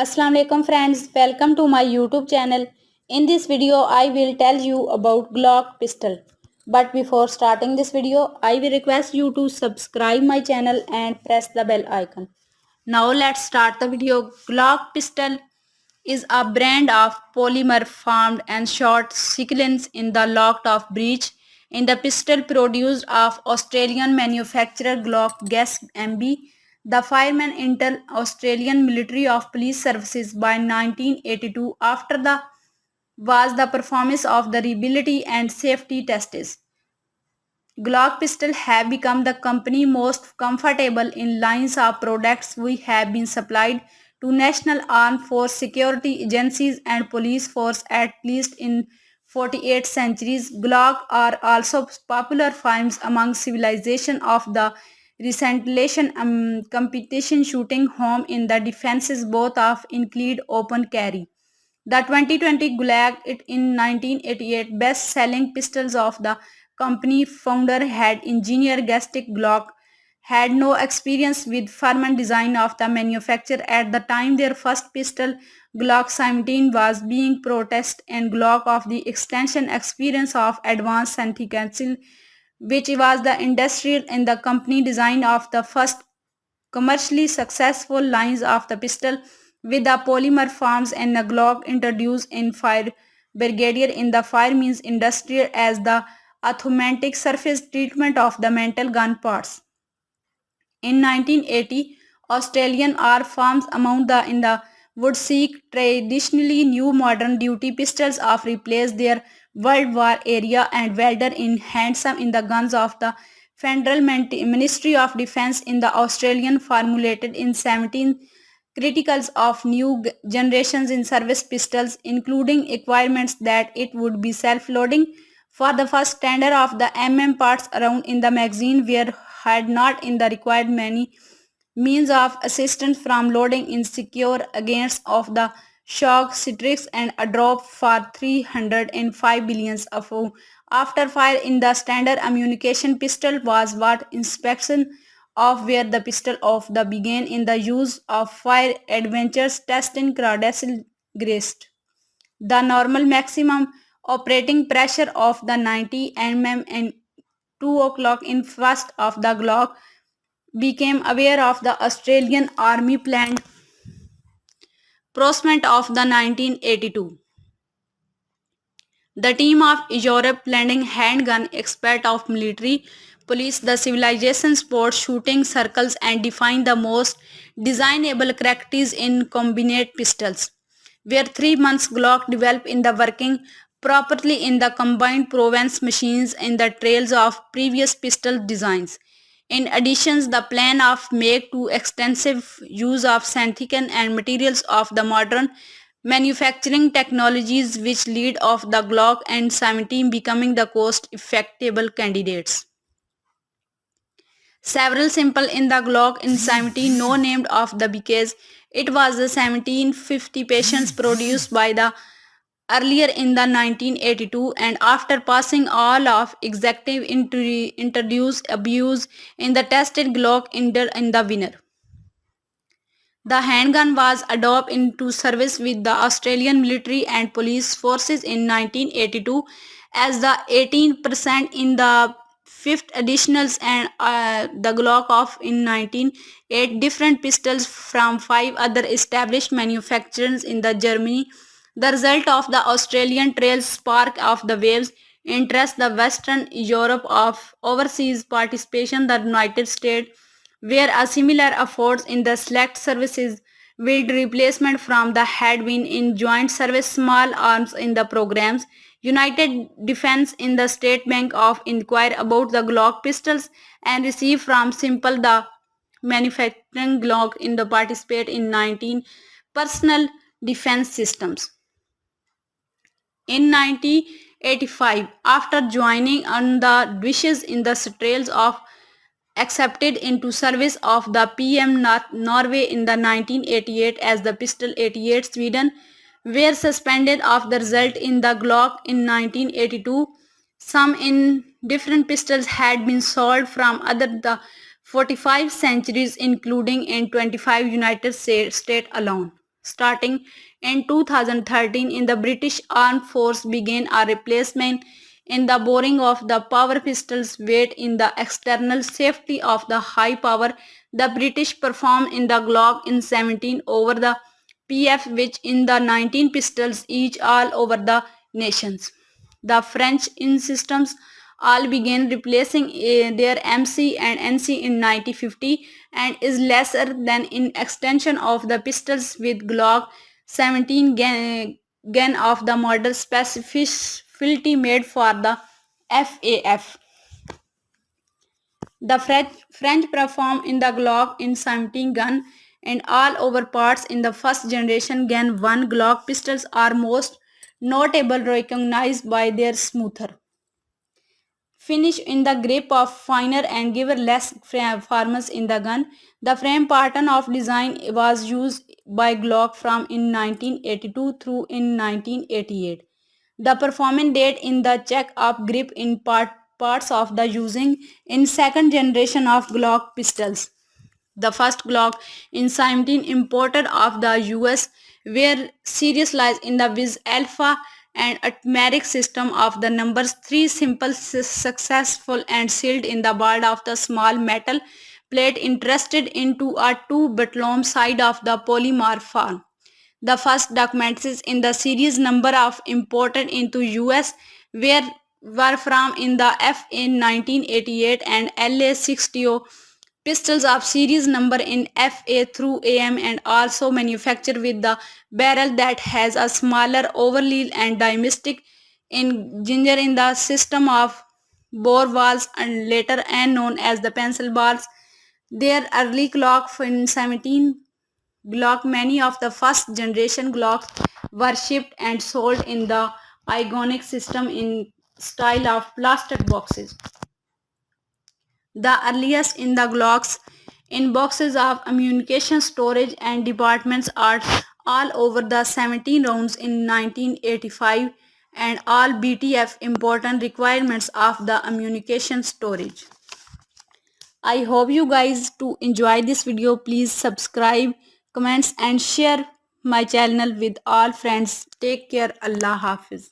Assalamu alaikum friends, welcome to my YouTube channel. In this video I will tell you about Glock pistol. But before starting this video, I will request you to subscribe my channel and press the bell icon. Now let's start the video. Glock pistol is a brand of polymer formed and shot sequence in the locked-off breech in the pistol produced of Australian manufacturer Glock Gas MB. The fireman entered Australian Military of Police Services by 1982 after the was the performance of the reliability and safety tests. Glock pistol have become the company most comfortable in lines of products we have been supplied to national armed force security agencies and police force at least in 48 centuries. Glock are also popular firearms among civilization of the recently competition shooting home in the defenses both of include open carry. The 2020 Glock it in 1988 best-selling pistols of the company founder had engineer Gastic Glock had no experience with firearm design of the manufacturer at the time their first pistol Glock 17 was being protested and Glock of the extension experience of advanced scientific which was the industrial and the company design of the first commercially successful lines of the pistol with the polymer forms and the Glock introduced in fire brigadier in the fire means industrial as the automatic surface treatment of the metal gun parts. In 1980, Australian armed firms among the in the would seek traditionally new modern duty pistols of replace their World War area and welder in handsome in the guns of the Federal Ministry of Defence in the Australian formulated in 17 criticals of new generations in service pistols including requirements that it would be self-loading for the first tender of the parts around in the magazine were had not in the required many means of assistance from loading insecure against of the shock citrix and a drop for 305 billions of after fire in the standard ammunition pistol was what inspection of where the pistol of the began in the use of fire adventures test in Cradle graced. The normal maximum operating pressure of the 90 mm and 2 o'clock in first of the Glock became aware of the Australian Army planned procurement of the 1982. The team of Europe landing handgun expert of military police the civilization sports shooting circles and define the most designable characteristics in combined pistols. Where 3 months Glock developed in the working properly in the combined province machines in the trails of previous pistol designs. In addition, the plan of make to extensive use of synthetic and materials of the modern manufacturing technologies which lead of the Glock and 17 becoming the cost effective candidates. Several simple in the Glock in 17 no named of the because it was the 1750 patients produced by the earlier in the 1982 and after passing all of executive introduced abuse in the tested Glock in the winner. The handgun was adopted into service with the Australian military and police forces in 1982 as the 18% in the fifth additionals and the Glock of in 1908 different pistols from 5 other established manufacturers in the Germany. The result of the Australian trail spark of the waves interest the Western Europe of overseas participation the United States where a similar efforts in the select services with replacement from the had been in joint service small arms in the programs. United Defense in the State Bank of inquire about the Glock pistols and receive from simple the manufacturing Glock in the participate in 19 personal defense systems. In 1985, after joining on the wishes in the trails of accepted into service of the PM Norway in the 1988 as the Pistol 88 Sweden were suspended of the result in the Glock in 1982. Some in different pistols had been sold from other the 45 centuries including in 25 United States alone. Starting in 2013, in the British Armed Force began a replacement in the boring of the power pistol's weight in the external safety of the high power. The British performed in the Glock in 17 over the PF, which in the 19 pistols each all over the nations. The French in systems all began replacing their MC and NC in 1950 and is lesser than in extension of the pistols with Glock 17 gun of the model specificity made for the FAF. The French performed in the Glock in 17 gun and all over parts in the first generation Gen 1 Glock pistols are most notable, recognized by their smoother finish in the grip of finer and give less firmness in the gun. The frame pattern of design was used by Glock from in 1982 through in 1988. The performance date in the check up grip in parts of the using in second generation of Glock pistols. The first Glock in 17 imported of the US were serialized in the Wiz Alpha and Atmeric system of the numbers 3 simple successful and sealed in the ball of the small metal plate interested into a 2 battalion side of the polymer form. The first documents in the series number of imported into US were from in the F in 1988 and LA 60 pistols of series number in FA through AM and also manufactured with the barrel that has a smaller overlay and diamond in ginger in the system of bore balls and later and known as the pencil balls. Their early clock in 17 Glock, many of the first generation Glocks were shipped and sold in the Igonic system in style of plastic boxes. The earliest in the Glocks in boxes of ammunition storage and departments are all over the 17 rounds in 1985 and all BTF important requirements of the ammunition storage. I hope you guys to enjoy this video. Please subscribe, comments and share my channel with all friends. Take care. Allah Hafiz.